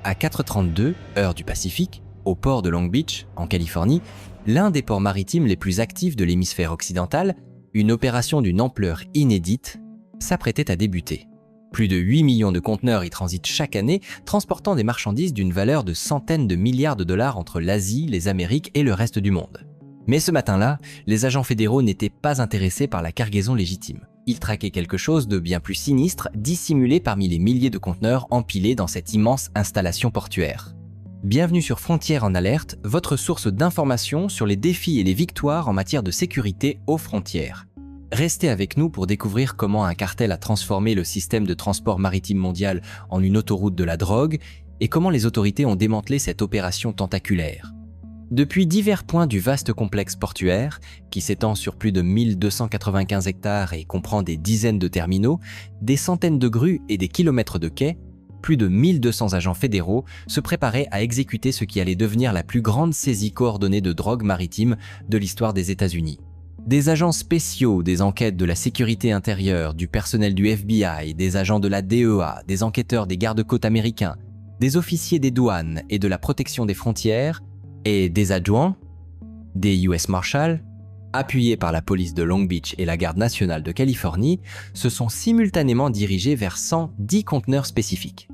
À 4h32, heure du Pacifique, au port de Long Beach, en Californie, l'un des ports maritimes les plus actifs de l'hémisphère occidental, une opération d'une ampleur inédite s'apprêtait à débuter. Plus de 8 millions de conteneurs y transitent chaque année, transportant des marchandises d'une valeur de centaines de milliards de dollars entre l'Asie, les Amériques et le reste du monde. Mais ce matin-là, les agents fédéraux n'étaient pas intéressés par la cargaison légitime. Ils traquaient quelque chose de bien plus sinistre, dissimulé parmi les milliers de conteneurs empilés dans cette immense installation portuaire. Bienvenue sur Frontières en alerte, votre source d'informations sur les défis et les victoires en matière de sécurité aux frontières. Restez avec nous pour découvrir comment un cartel a transformé le système de transport maritime mondial en une autoroute de la drogue et comment les autorités ont démantelé cette opération tentaculaire. Depuis divers points du vaste complexe portuaire, qui s'étend sur plus de 1295 hectares et comprend des dizaines de terminaux, des centaines de grues et des kilomètres de quais, plus de 1200 agents fédéraux se préparaient à exécuter ce qui allait devenir la plus grande saisie coordonnée de drogue maritime de l'histoire des États-Unis. Des agents spéciaux, des enquêtes de la sécurité intérieure, du personnel du FBI, des agents de la DEA, des enquêteurs des gardes-côtes américains, des officiers des douanes et de la protection des frontières, et des adjoints, des US Marshals, appuyés par la police de Long Beach et la Garde nationale de Californie, se sont simultanément dirigés vers 110 conteneurs spécifiques.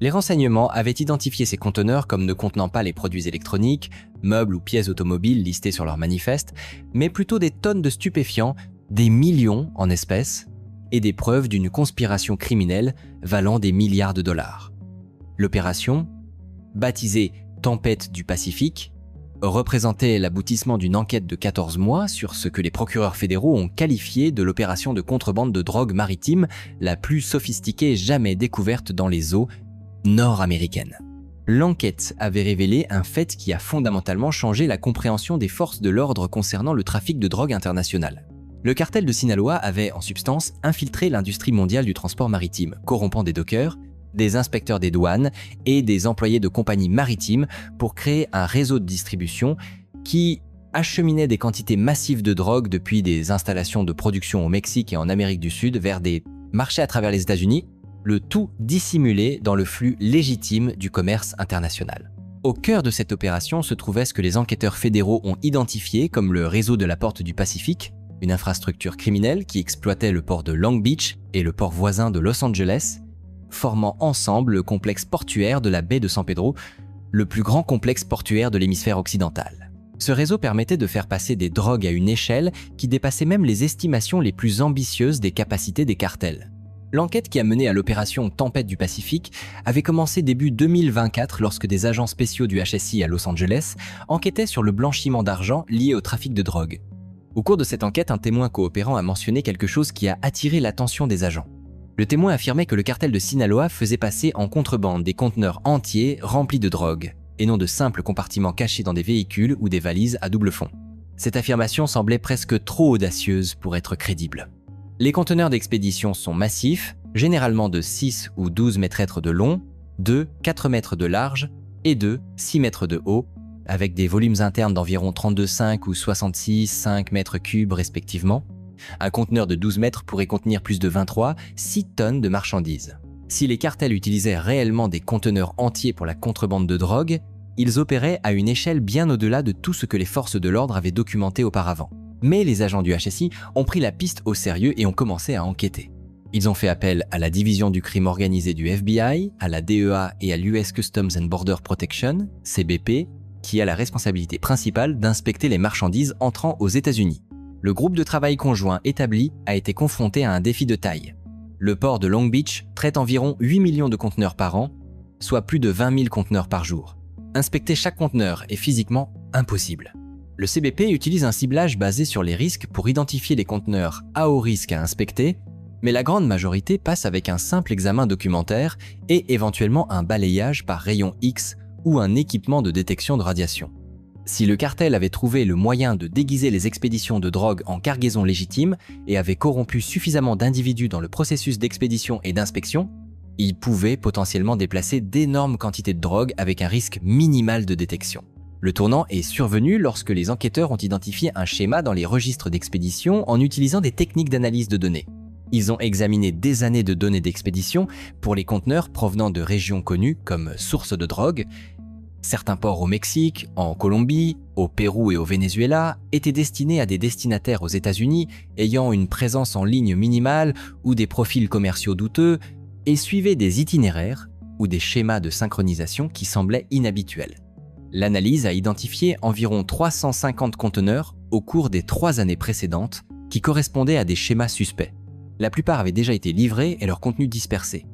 Les renseignements avaient identifié ces conteneurs comme ne contenant pas les produits électroniques, meubles ou pièces automobiles listés sur leur manifeste, mais plutôt des tonnes de stupéfiants, des millions en espèces, et des preuves d'une conspiration criminelle valant des milliards de dollars. L'opération, baptisée Tempête du Pacifique, représentait l'aboutissement d'une enquête de 14 mois sur ce que les procureurs fédéraux ont qualifié de l'opération de contrebande de drogue maritime la plus sophistiquée jamais découverte dans les eaux nord-américaines. L'enquête avait révélé un fait qui a fondamentalement changé la compréhension des forces de l'ordre concernant le trafic de drogue international. Le cartel de Sinaloa avait, en substance, infiltré l'industrie mondiale du transport maritime, corrompant des dockers, des inspecteurs des douanes et des employés de compagnies maritimes pour créer un réseau de distribution qui acheminait des quantités massives de drogue depuis des installations de production au Mexique et en Amérique du Sud vers des marchés à travers les États-Unis, le tout dissimulé dans le flux légitime du commerce international. Au cœur de cette opération se trouvait ce que les enquêteurs fédéraux ont identifié comme le réseau de la Porte du Pacifique, une infrastructure criminelle qui exploitait le port de Long Beach et le port voisin de Los Angeles, formant ensemble le complexe portuaire de la baie de San Pedro, le plus grand complexe portuaire de l'hémisphère occidental. Ce réseau permettait de faire passer des drogues à une échelle qui dépassait même les estimations les plus ambitieuses des capacités des cartels. L'enquête qui a mené à l'opération Tempête du Pacifique avait commencé début 2024 lorsque des agents spéciaux du HSI à Los Angeles enquêtaient sur le blanchiment d'argent lié au trafic de drogue. Au cours de cette enquête, un témoin coopérant a mentionné quelque chose qui a attiré l'attention des agents. Le témoin affirmait que le cartel de Sinaloa faisait passer en contrebande des conteneurs entiers remplis de drogue, et non de simples compartiments cachés dans des véhicules ou des valises à double fond. Cette affirmation semblait presque trop audacieuse pour être crédible. Les conteneurs d'expédition sont massifs, généralement de 6 ou 12 mètres de long, de 4 mètres de large et de 6 mètres de haut, avec des volumes internes d'environ 32,5 ou 66,5 mètres cubes respectivement. Un conteneur de 12 mètres pourrait contenir plus de 6 tonnes de marchandises. Si les cartels utilisaient réellement des conteneurs entiers pour la contrebande de drogue, ils opéraient à une échelle bien au-delà de tout ce que les forces de l'ordre avaient documenté auparavant. Mais les agents du HSI ont pris la piste au sérieux et ont commencé à enquêter. Ils ont fait appel à la division du crime organisé du FBI, à la DEA et à l'US Customs and Border Protection, CBP, qui a la responsabilité principale d'inspecter les marchandises entrant aux États-Unis. Le groupe de travail conjoint établi a été confronté à un défi de taille. Le port de Long Beach traite environ 8 millions de conteneurs par an, soit plus de 20 000 conteneurs par jour. Inspecter chaque conteneur est physiquement impossible. Le CBP utilise un ciblage basé sur les risques pour identifier les conteneurs à haut risque à inspecter, mais la grande majorité passe avec un simple examen documentaire et éventuellement un balayage par rayon X ou un équipement de détection de radiation. Si le cartel avait trouvé le moyen de déguiser les expéditions de drogue en cargaison légitime et avait corrompu suffisamment d'individus dans le processus d'expédition et d'inspection, il pouvait potentiellement déplacer d'énormes quantités de drogue avec un risque minimal de détection. Le tournant est survenu lorsque les enquêteurs ont identifié un schéma dans les registres d'expédition en utilisant des techniques d'analyse de données. Ils ont examiné des années de données d'expédition pour les conteneurs provenant de régions connues comme sources de drogue. Certains ports au Mexique, en Colombie, au Pérou et au Venezuela étaient destinés à des destinataires aux États-Unis ayant une présence en ligne minimale ou des profils commerciaux douteux et suivaient des itinéraires ou des schémas de synchronisation qui semblaient inhabituels. L'analyse a identifié environ 350 conteneurs au cours des 3 années précédentes qui correspondaient à des schémas suspects. La plupart avaient déjà été livrés et leur contenu dispersé.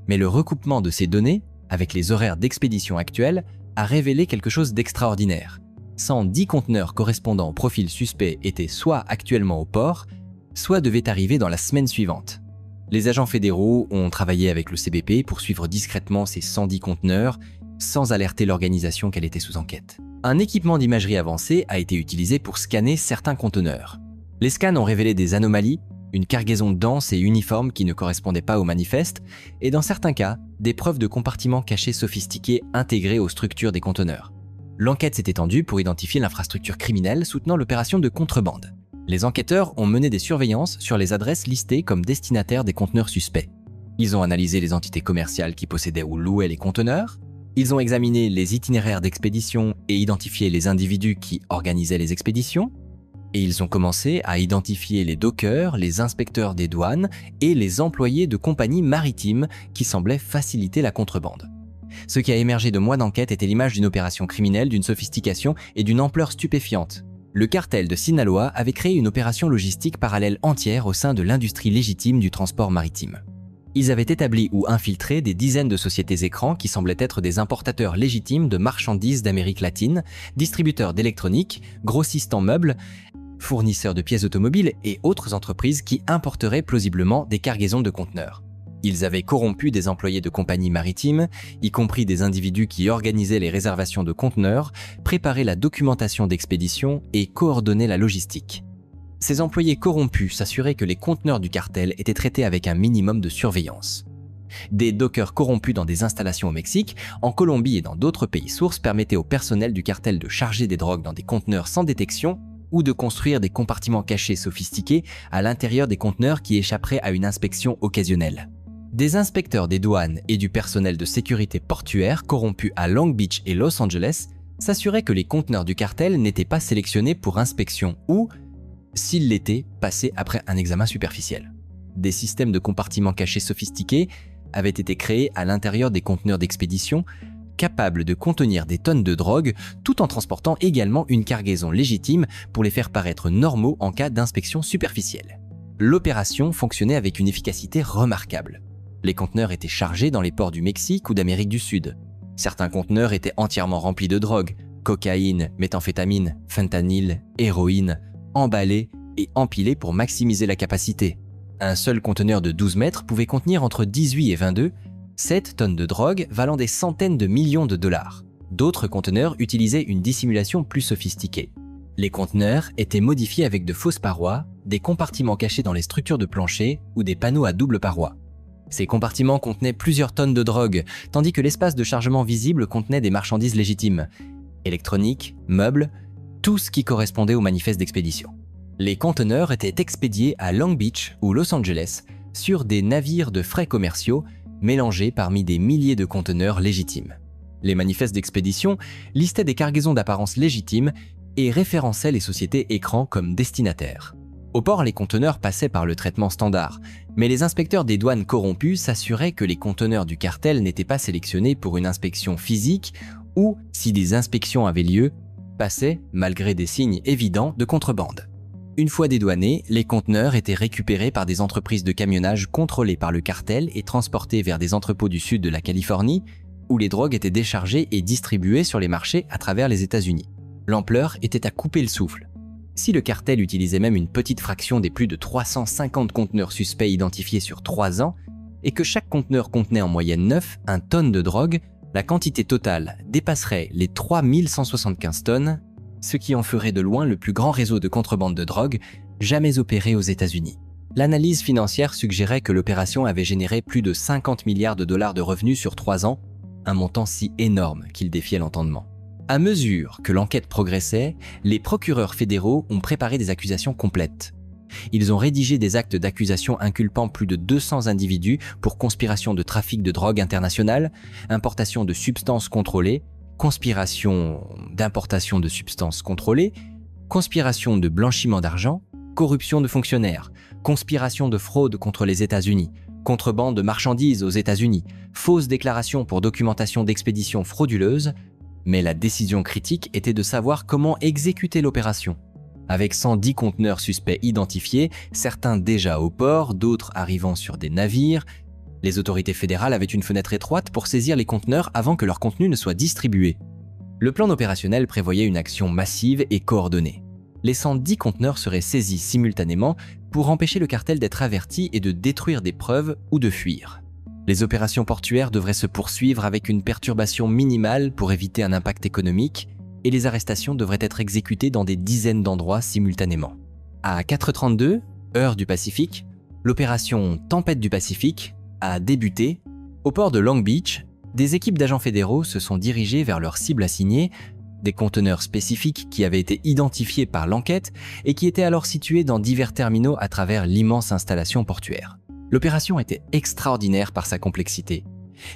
Mais le recoupement de ces données, avec les horaires d'expédition actuels, a révélé quelque chose d'extraordinaire. 110 conteneurs correspondant au profil suspect étaient soit actuellement au port, soit devaient arriver dans la semaine suivante. Les agents fédéraux ont travaillé avec le CBP pour suivre discrètement ces 110 conteneurs, sans alerter l'organisation qu'elle était sous enquête. Un équipement d'imagerie avancé a été utilisé pour scanner certains conteneurs. Les scans ont révélé des anomalies, une cargaison dense et uniforme qui ne correspondait pas au manifeste, et dans certains cas, des preuves de compartiments cachés sophistiqués intégrés aux structures des conteneurs. L'enquête s'est étendue pour identifier l'infrastructure criminelle soutenant l'opération de contrebande. Les enquêteurs ont mené des surveillances sur les adresses listées comme destinataires des conteneurs suspects. Ils ont analysé les entités commerciales qui possédaient ou louaient les conteneurs. Ils ont examiné les itinéraires d'expédition et identifié les individus qui organisaient les expéditions. Et ils ont commencé à identifier les dockers, les inspecteurs des douanes et les employés de compagnies maritimes qui semblaient faciliter la contrebande. Ce qui a émergé de mois d'enquête était l'image d'une opération criminelle d'une sophistication et d'une ampleur stupéfiante. Le cartel de Sinaloa avait créé une opération logistique parallèle entière au sein de l'industrie légitime du transport maritime. Ils avaient établi ou infiltré des dizaines de sociétés écrans qui semblaient être des importateurs légitimes de marchandises d'Amérique latine, distributeurs d'électronique, grossistes en meubles, fournisseurs de pièces automobiles et autres entreprises qui importeraient plausiblement des cargaisons de conteneurs. Ils avaient corrompu des employés de compagnies maritimes, y compris des individus qui organisaient les réservations de conteneurs, préparaient la documentation d'expédition et coordonnaient la logistique. Ces employés corrompus s'assuraient que les conteneurs du cartel étaient traités avec un minimum de surveillance. Des dockers corrompus dans des installations au Mexique, en Colombie et dans d'autres pays sources permettaient au personnel du cartel de charger des drogues dans des conteneurs sans détection ou de construire des compartiments cachés sophistiqués à l'intérieur des conteneurs qui échapperaient à une inspection occasionnelle. Des inspecteurs des douanes et du personnel de sécurité portuaire corrompus à Long Beach et Los Angeles s'assuraient que les conteneurs du cartel n'étaient pas sélectionnés pour inspection ou, s'ils l'étaient, passés après un examen superficiel. Des systèmes de compartiments cachés sophistiqués avaient été créés à l'intérieur des conteneurs d'expédition, capables de contenir des tonnes de drogue tout en transportant également une cargaison légitime pour les faire paraître normaux en cas d'inspection superficielle. L'opération fonctionnait avec une efficacité remarquable. Les conteneurs étaient chargés dans les ports du Mexique ou d'Amérique du Sud. Certains conteneurs étaient entièrement remplis de drogue, cocaïne, méthamphétamine, fentanyl, héroïne, emballés et empilés pour maximiser la capacité. Un seul conteneur de 12 mètres pouvait contenir entre 18 et 22 7 tonnes de drogue valant des centaines de millions de dollars. D'autres conteneurs utilisaient une dissimulation plus sophistiquée. Les conteneurs étaient modifiés avec de fausses parois, des compartiments cachés dans les structures de plancher ou des panneaux à double paroi. Ces compartiments contenaient plusieurs tonnes de drogue, tandis que l'espace de chargement visible contenait des marchandises légitimes. Électronique, meubles, tout ce qui correspondait au manifeste d'expédition. Les conteneurs étaient expédiés à Long Beach ou Los Angeles sur des navires de frais commerciaux mélangés parmi des milliers de conteneurs légitimes. Les manifestes d'expédition listaient des cargaisons d'apparence légitime et référençaient les sociétés écrans comme destinataires. Au port, les conteneurs passaient par le traitement standard, mais les inspecteurs des douanes corrompus s'assuraient que les conteneurs du cartel n'étaient pas sélectionnés pour une inspection physique ou, si des inspections avaient lieu, passaient, malgré des signes évidents, de contrebande. Une fois dédouanés, les conteneurs étaient récupérés par des entreprises de camionnage contrôlées par le cartel et transportés vers des entrepôts du sud de la Californie, où les drogues étaient déchargées et distribuées sur les marchés à travers les États-Unis. L'ampleur était à couper le souffle. Si le cartel utilisait même une petite fraction des plus de 350 conteneurs suspects identifiés sur 3 ans, et que chaque conteneur contenait en moyenne 1 tonne de drogue, la quantité totale dépasserait les 3175 tonnes, ce qui en ferait de loin le plus grand réseau de contrebande de drogue jamais opéré aux États-Unis. L'analyse financière suggérait que l'opération avait généré plus de 50 milliards de dollars de revenus sur 3 ans, un montant si énorme qu'il défiait l'entendement. À mesure que l'enquête progressait, les procureurs fédéraux ont préparé des accusations complètes. Ils ont rédigé des actes d'accusation inculpant plus de 200 individus pour conspiration de trafic de drogue internationale, importation de substances contrôlées, conspiration d'importation de substances contrôlées, conspiration de blanchiment d'argent, corruption de fonctionnaires, conspiration de fraude contre les États-Unis, contrebande de marchandises aux États-Unis, fausses déclarations pour documentation d'expéditions frauduleuses, mais la décision critique était de savoir comment exécuter l'opération. Avec 110 conteneurs suspects identifiés, certains déjà au port, d'autres arrivant sur des navires, les autorités fédérales avaient une fenêtre étroite pour saisir les conteneurs avant que leur contenu ne soit distribué. Le plan opérationnel prévoyait une action massive et coordonnée. Les 110 conteneurs seraient saisis simultanément pour empêcher le cartel d'être averti et de détruire des preuves ou de fuir. Les opérations portuaires devraient se poursuivre avec une perturbation minimale pour éviter un impact économique et les arrestations devraient être exécutées dans des dizaines d'endroits simultanément. À 4h32, heure du Pacifique, l'opération Tempête du Pacifique a débuté. Au port de Long Beach, des équipes d'agents fédéraux se sont dirigées vers leur cible assignée, des conteneurs spécifiques qui avaient été identifiés par l'enquête et qui étaient alors situés dans divers terminaux à travers l'immense installation portuaire. L'opération était extraordinaire par sa complexité.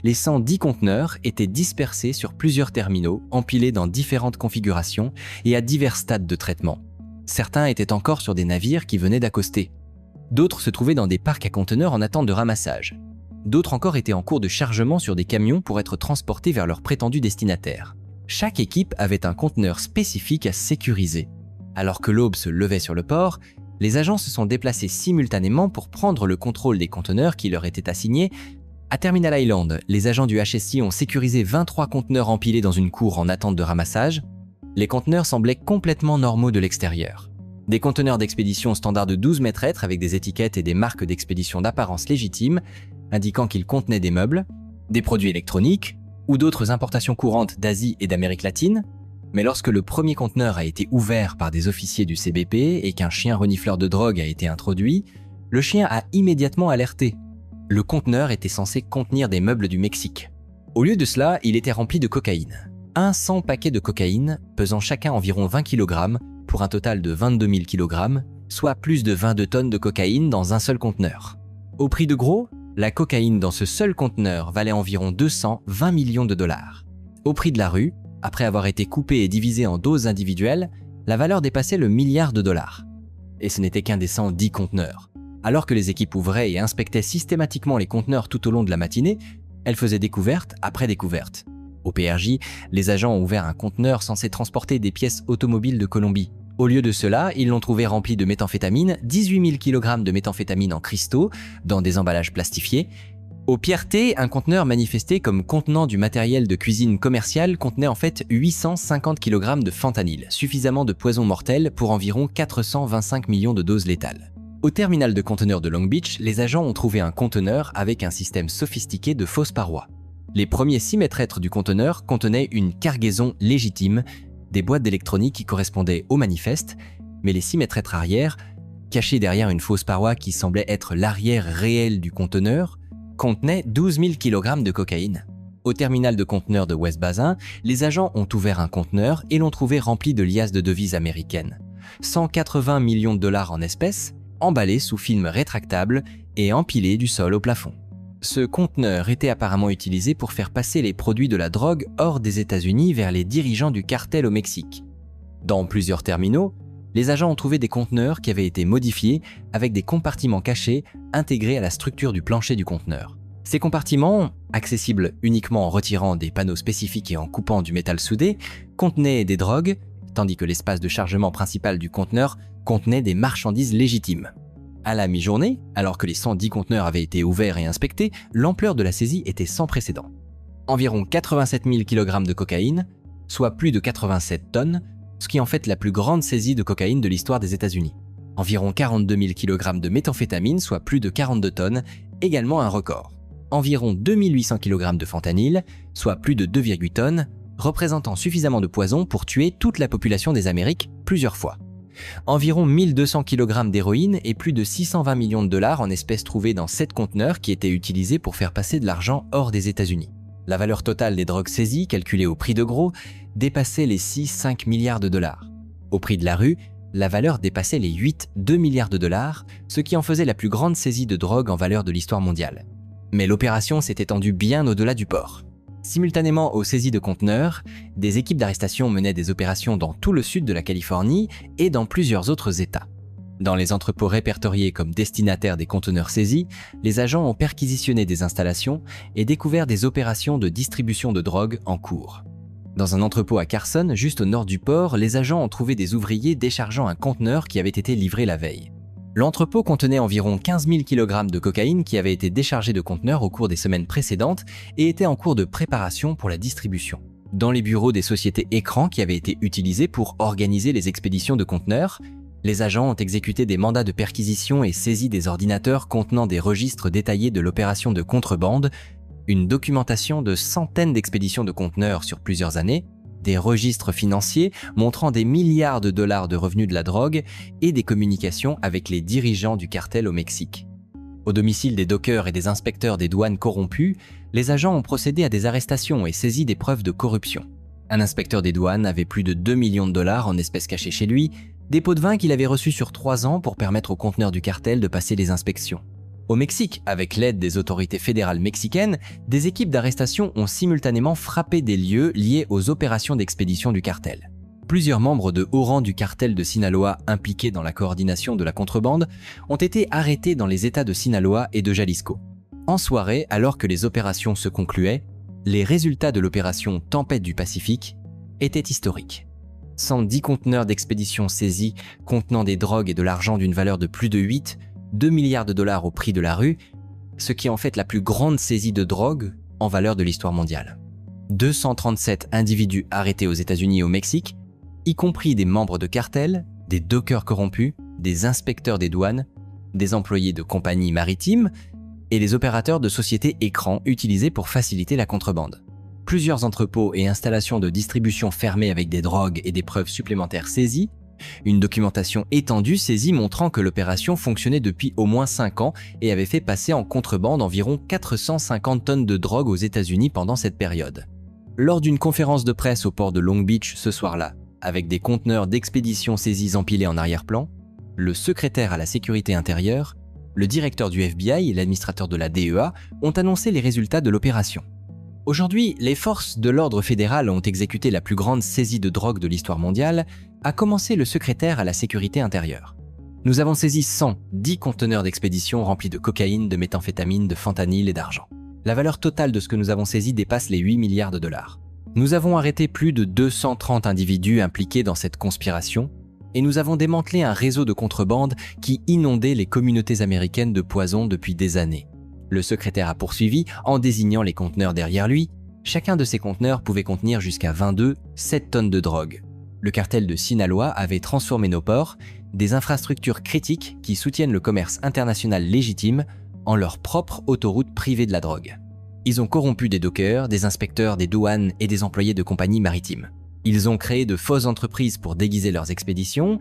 Les 110 conteneurs étaient dispersés sur plusieurs terminaux, empilés dans différentes configurations et à divers stades de traitement. Certains étaient encore sur des navires qui venaient d'accoster. D'autres se trouvaient dans des parcs à conteneurs en attente de ramassage. D'autres encore étaient en cours de chargement sur des camions pour être transportés vers leurs prétendus destinataires. Chaque équipe avait un conteneur spécifique à sécuriser. Alors que l'aube se levait sur le port, les agents se sont déplacés simultanément pour prendre le contrôle des conteneurs qui leur étaient assignés. À Terminal Island, les agents du HSI ont sécurisé 23 conteneurs empilés dans une cour en attente de ramassage. Les conteneurs semblaient complètement normaux de l'extérieur. Des conteneurs d'expédition standard de 12 mètres avec des étiquettes et des marques d'expédition d'apparence légitime, indiquant qu'ils contenaient des meubles, des produits électroniques ou d'autres importations courantes d'Asie et d'Amérique latine. Mais lorsque le premier conteneur a été ouvert par des officiers du CBP et qu'un chien renifleur de drogue a été introduit, le chien a immédiatement alerté. Le conteneur était censé contenir des meubles du Mexique. Au lieu de cela, il était rempli de cocaïne. 100 paquets de cocaïne, pesant chacun environ 20 kg, pour un total de 22 000 kg, soit plus de 22 tonnes de cocaïne dans un seul conteneur. Au prix de gros, la cocaïne dans ce seul conteneur valait environ 220 millions de dollars. Au prix de la rue, après avoir été coupée et divisée en doses individuelles, la valeur dépassait le milliard de dollars. Et ce n'était qu'un des 110 conteneurs. Alors que les équipes ouvraient et inspectaient systématiquement les conteneurs tout au long de la matinée, elles faisaient découverte après découverte. Au PRJ, les agents ont ouvert un conteneur censé transporter des pièces automobiles de Colombie. Au lieu de cela, ils l'ont trouvé rempli de méthamphétamine, 18 000 kg de méthamphétamine en cristaux, dans des emballages plastifiés. Au Pierreté, un conteneur manifesté comme contenant du matériel de cuisine commercial contenait en fait 850 kg de fentanyl, suffisamment de poison mortel pour environ 425 millions de doses létales. Au terminal de conteneurs de Long Beach, les agents ont trouvé un conteneur avec un système sophistiqué de fausses parois. Les premiers 6 mètres du conteneur contenaient une cargaison légitime, des boîtes d'électronique qui correspondaient au manifeste, mais les 6 mètres arrière, cachés derrière une fausse paroi qui semblait être l'arrière réel du conteneur, contenaient 12 000 kg de cocaïne. Au terminal de conteneurs de West Basin, les agents ont ouvert un conteneur et l'ont trouvé rempli de liasses de devises américaines. 180 millions de dollars en espèces, emballés sous film rétractable et empilés du sol au plafond. Ce conteneur était apparemment utilisé pour faire passer les produits de la drogue hors des États-Unis vers les dirigeants du cartel au Mexique. Dans plusieurs terminaux, les agents ont trouvé des conteneurs qui avaient été modifiés avec des compartiments cachés intégrés à la structure du plancher du conteneur. Ces compartiments, accessibles uniquement en retirant des panneaux spécifiques et en coupant du métal soudé, contenaient des drogues, tandis que l'espace de chargement principal du conteneur contenait des marchandises légitimes. À la mi-journée, alors que les 110 conteneurs avaient été ouverts et inspectés, l'ampleur de la saisie était sans précédent. Environ 87 000 kg de cocaïne, soit plus de 87 tonnes, ce qui en fait la plus grande saisie de cocaïne de l'histoire des États-Unis. Environ 42 000 kg de méthamphétamine, soit plus de 42 tonnes, également un record. Environ 2800 kg de fentanyl, soit plus de 2,8 tonnes, représentant suffisamment de poison pour tuer toute la population des Amériques plusieurs fois. Environ 1200 kg d'héroïne et plus de 620 millions de dollars en espèces trouvées dans 7 conteneurs qui étaient utilisés pour faire passer de l'argent hors des États-Unis. La valeur totale des drogues saisies, calculée au prix de gros, dépassait les 6-5 milliards de dollars. Au prix de la rue, la valeur dépassait les 2 milliards de dollars, ce qui en faisait la plus grande saisie de drogue en valeur de l'histoire mondiale. Mais l'opération s'est étendue bien au-delà du port. Simultanément aux saisies de conteneurs, des équipes d'arrestation menaient des opérations dans tout le sud de la Californie et dans plusieurs autres États. Dans les entrepôts répertoriés comme destinataires des conteneurs saisis, les agents ont perquisitionné des installations et découvert des opérations de distribution de drogue en cours. Dans un entrepôt à Carson, juste au nord du port, les agents ont trouvé des ouvriers déchargeant un conteneur qui avait été livré la veille. L'entrepôt contenait environ 15 000 kg de cocaïne qui avait été déchargé de conteneurs au cours des semaines précédentes et était en cours de préparation pour la distribution. Dans les bureaux des sociétés écrans qui avaient été utilisés pour organiser les expéditions de conteneurs, les agents ont exécuté des mandats de perquisition et saisi des ordinateurs contenant des registres détaillés de l'opération de contrebande, une documentation de centaines d'expéditions de conteneurs sur plusieurs années, des registres financiers montrant des milliards de dollars de revenus de la drogue et des communications avec les dirigeants du cartel au Mexique. Au domicile des dockers et des inspecteurs des douanes corrompus, les agents ont procédé à des arrestations et saisi des preuves de corruption. Un inspecteur des douanes avait plus de 2 millions de dollars en espèces cachées chez lui, des pots de vin qu'il avait reçus sur 3 ans pour permettre aux conteneurs du cartel de passer les inspections. Au Mexique, avec l'aide des autorités fédérales mexicaines, des équipes d'arrestation ont simultanément frappé des lieux liés aux opérations d'expédition du cartel. Plusieurs membres de haut rang du cartel de Sinaloa impliqués dans la coordination de la contrebande ont été arrêtés dans les États de Sinaloa et de Jalisco. En soirée, alors que les opérations se concluaient, les résultats de l'opération Tempête du Pacifique étaient historiques. 110 conteneurs d'expédition saisis contenant des drogues et de l'argent d'une valeur de plus de 2 milliards de dollars au prix de la rue, ce qui est en fait la plus grande saisie de drogue en valeur de l'histoire mondiale. 237 individus arrêtés aux États-Unis et au Mexique, y compris des membres de cartels, des dockers corrompus, des inspecteurs des douanes, des employés de compagnies maritimes et des opérateurs de sociétés écrans utilisés pour faciliter la contrebande. Plusieurs entrepôts et installations de distribution fermés avec des drogues et des preuves supplémentaires saisies, une documentation étendue saisie montrant que l'opération fonctionnait depuis au moins 5 ans et avait fait passer en contrebande environ 450 tonnes de drogue aux États-Unis pendant cette période. Lors d'une conférence de presse au port de Long Beach ce soir-là, avec des conteneurs d'expédition saisis empilés en arrière-plan, le secrétaire à la sécurité intérieure, le directeur du FBI et l'administrateur de la DEA ont annoncé les résultats de l'opération. Aujourd'hui, les forces de l'ordre fédéral ont exécuté la plus grande saisie de drogue de l'histoire mondiale, a commencé le secrétaire à la sécurité intérieure. Nous avons saisi 110 conteneurs d'expédition remplis de cocaïne, de méthamphétamine, de fentanyl et d'argent. La valeur totale de ce que nous avons saisi dépasse les 8 milliards de dollars. Nous avons arrêté plus de 230 individus impliqués dans cette conspiration et nous avons démantelé un réseau de contrebande qui inondait les communautés américaines de poison depuis des années. Le secrétaire a poursuivi en désignant les conteneurs derrière lui. Chacun de ces conteneurs pouvait contenir jusqu'à 7 tonnes de drogue. Le cartel de Sinaloa avait transformé nos ports, des infrastructures critiques qui soutiennent le commerce international légitime, en leur propre autoroute privée de la drogue. Ils ont corrompu des dockers, des inspecteurs des douanes et des employés de compagnies maritimes. Ils ont créé de fausses entreprises pour déguiser leurs expéditions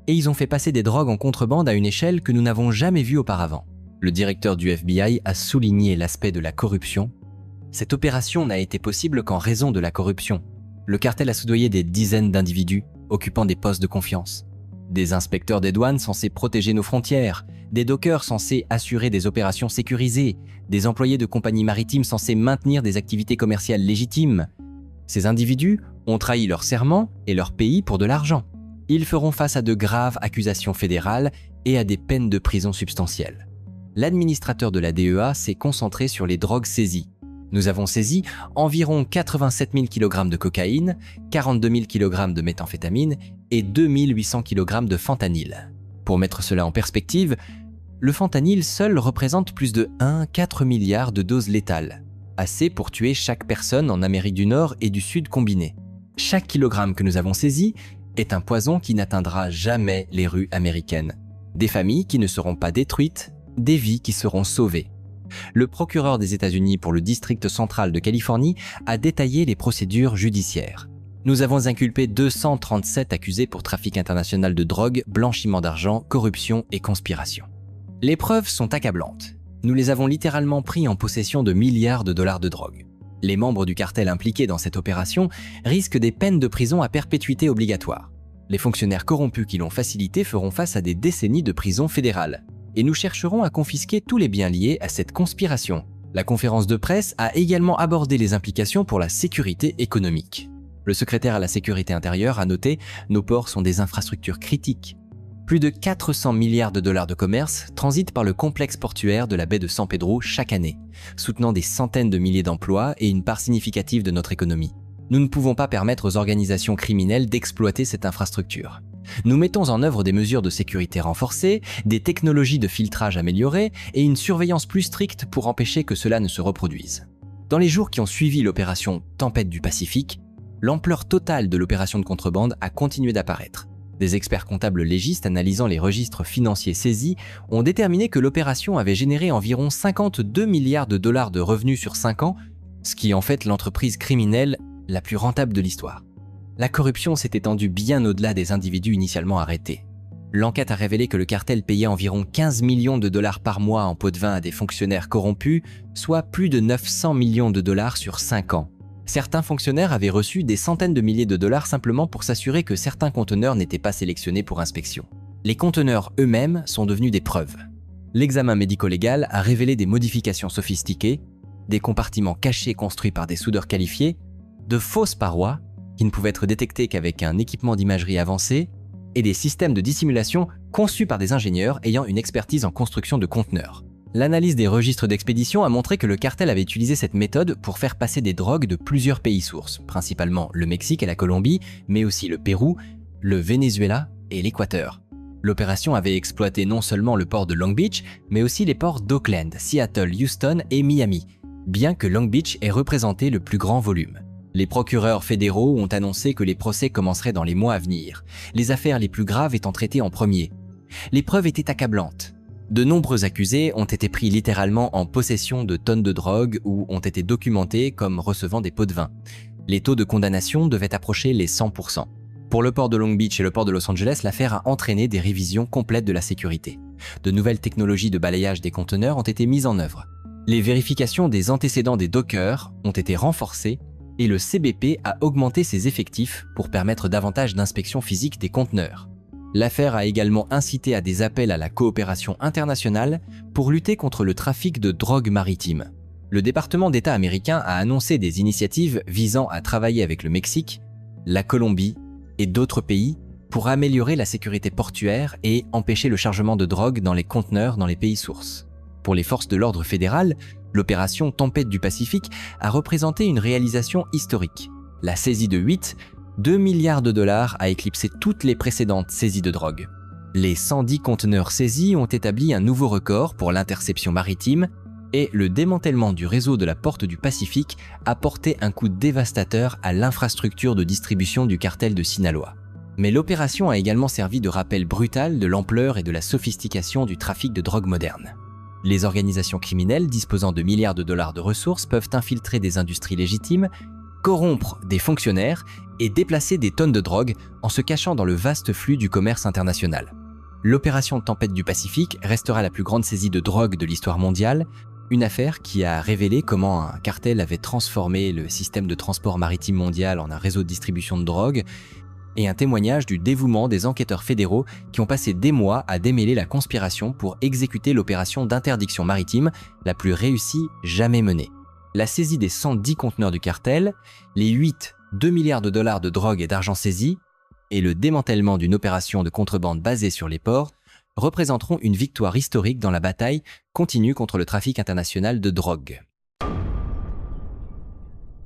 et ils ont fait passer des drogues en contrebande à une échelle que nous n'avons jamais vue auparavant. Le directeur du FBI a souligné l'aspect de la corruption. Cette opération n'a été possible qu'en raison de la corruption. Le cartel a soudoyé des dizaines d'individus occupant des postes de confiance. Des inspecteurs des douanes censés protéger nos frontières, des dockers censés assurer des opérations sécurisées, des employés de compagnies maritimes censés maintenir des activités commerciales légitimes. Ces individus ont trahi leur serment et leur pays pour de l'argent. Ils feront face à de graves accusations fédérales et à des peines de prison substantielles. L'administrateur de la DEA s'est concentré sur les drogues saisies. Nous avons saisi environ 87 000 kg de cocaïne, 42 000 kg de méthamphétamine et 2 800 kg de fentanyl. Pour mettre cela en perspective, le fentanyl seul représente plus de 1,4 milliard de doses létales, assez pour tuer chaque personne en Amérique du Nord et du Sud combinés. Chaque kilogramme que nous avons saisi est un poison qui n'atteindra jamais les rues américaines. Des familles qui ne seront pas détruites, des vies qui seront sauvées. Le procureur des États-Unis pour le district central de Californie a détaillé les procédures judiciaires. Nous avons inculpé 237 accusés pour trafic international de drogue, blanchiment d'argent, corruption et conspiration. Les preuves sont accablantes. Nous les avons littéralement pris en possession de milliards de dollars de drogue. Les membres du cartel impliqués dans cette opération risquent des peines de prison à perpétuité obligatoire. Les fonctionnaires corrompus qui l'ont facilité feront face à des décennies de prison fédérale. Et nous chercherons à confisquer tous les biens liés à cette conspiration. La conférence de presse a également abordé les implications pour la sécurité économique. Le secrétaire à la sécurité intérieure a noté « Nos ports sont des infrastructures critiques ». Plus de 400 milliards de dollars de commerce transitent par le complexe portuaire de la baie de San Pedro chaque année, soutenant des centaines de milliers d'emplois et une part significative de notre économie. Nous ne pouvons pas permettre aux organisations criminelles d'exploiter cette infrastructure. Nous mettons en œuvre des mesures de sécurité renforcées, des technologies de filtrage améliorées et une surveillance plus stricte pour empêcher que cela ne se reproduise. Dans les jours qui ont suivi l'opération Tempête du Pacifique, l'ampleur totale de l'opération de contrebande a continué d'apparaître. Des experts comptables légistes analysant les registres financiers saisis ont déterminé que l'opération avait généré environ 52 milliards de dollars de revenus sur 5 ans, ce qui en fait l'entreprise criminelle la plus rentable de l'histoire. La corruption s'est étendue bien au-delà des individus initialement arrêtés. L'enquête a révélé que le cartel payait environ 15 millions de dollars par mois en pots de vin à des fonctionnaires corrompus, soit plus de 900 millions de dollars sur 5 ans. Certains fonctionnaires avaient reçu des centaines de milliers de dollars simplement pour s'assurer que certains conteneurs n'étaient pas sélectionnés pour inspection. Les conteneurs eux-mêmes sont devenus des preuves. L'examen médico-légal a révélé des modifications sophistiquées, des compartiments cachés construits par des soudeurs qualifiés, de fausses parois qui ne pouvaient être détectées qu'avec un équipement d'imagerie avancé et des systèmes de dissimulation conçus par des ingénieurs ayant une expertise en construction de conteneurs. L'analyse des registres d'expédition a montré que le cartel avait utilisé cette méthode pour faire passer des drogues de plusieurs pays sources, principalement le Mexique et la Colombie, mais aussi le Pérou, le Venezuela et l'Équateur. L'opération avait exploité non seulement le port de Long Beach, mais aussi les ports d'Oakland, Seattle, Houston et Miami, bien que Long Beach ait représenté le plus grand volume. Les procureurs fédéraux ont annoncé que les procès commenceraient dans les mois à venir, les affaires les plus graves étant traitées en premier. Les preuves étaient accablantes. De nombreux accusés ont été pris littéralement en possession de tonnes de drogue ou ont été documentés comme recevant des pots de vin. Les taux de condamnation devaient approcher les 100%. Pour le port de Long Beach et le port de Los Angeles, l'affaire a entraîné des révisions complètes de la sécurité. De nouvelles technologies de balayage des conteneurs ont été mises en œuvre. Les vérifications des antécédents des dockers ont été renforcées et le CBP a augmenté ses effectifs pour permettre davantage d'inspections physiques des conteneurs. L'affaire a également incité à des appels à la coopération internationale pour lutter contre le trafic de drogue maritime. Le département d'État américain a annoncé des initiatives visant à travailler avec le Mexique, la Colombie et d'autres pays pour améliorer la sécurité portuaire et empêcher le chargement de drogue dans les conteneurs dans les pays sources. Pour les forces de l'ordre fédéral, l'opération Tempête du Pacifique a représenté une réalisation historique. La saisie de 2 milliards de dollars a éclipsé toutes les précédentes saisies de drogue. Les 110 conteneurs saisis ont établi un nouveau record pour l'interception maritime et le démantèlement du réseau de la Porte du Pacifique a porté un coup dévastateur à l'infrastructure de distribution du cartel de Sinaloa. Mais l'opération a également servi de rappel brutal de l'ampleur et de la sophistication du trafic de drogue moderne. Les organisations criminelles disposant de milliards de dollars de ressources peuvent infiltrer des industries légitimes, corrompre des fonctionnaires et déplacer des tonnes de drogue en se cachant dans le vaste flux du commerce international. L'opération Tempête du Pacifique restera la plus grande saisie de drogue de l'histoire mondiale, une affaire qui a révélé comment un cartel avait transformé le système de transport maritime mondial en un réseau de distribution de drogue, et un témoignage du dévouement des enquêteurs fédéraux qui ont passé des mois à démêler la conspiration pour exécuter l'opération d'interdiction maritime la plus réussie jamais menée. La saisie des 110 conteneurs du cartel, les 2 milliards de dollars de drogue et d'argent saisis, et le démantèlement d'une opération de contrebande basée sur les ports représenteront une victoire historique dans la bataille continue contre le trafic international de drogue.